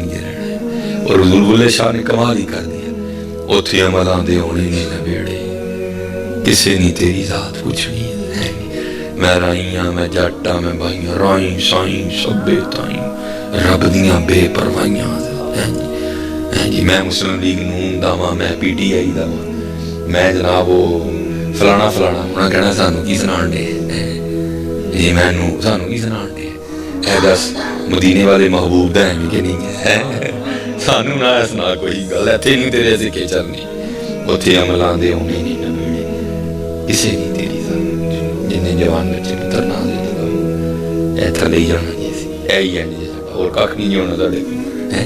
नहीं रहना। और हुजूर बुल्ले शाह ने कमाल ही कर दिया, उत्थे अमल आंदे होने नहीं नवेड़े, किसे नहीं तेरी जात पूछनी है। मैं राइयां मैं जट्टा मैं भाइयां, राई साई सब्बे ताई रब दियां बेपरवाहियां है जी। मैं मुस्लिम लीग नून दा वां, मैं PTI दा वां, मैं जनाब वो फलाना फलाना। उन्हें कहना सानू की सुनाण दे जी, मैनू सानू की सुनाण दे, ऐ दस मदीने वाले महबूब दा है कि नहीं है, सानू ना सुना कोई गल, इत्थे नहीं तेरे सिक्के चलने, उत्थे अमल आंदे होने नहीं नवेड़े, किसे नहीं तेरी जात। जिन्हें जवान बच्चे पुत्र ना दे थले ही जाना जी, ऐ ही है और कख नहीं होना साढ़े है।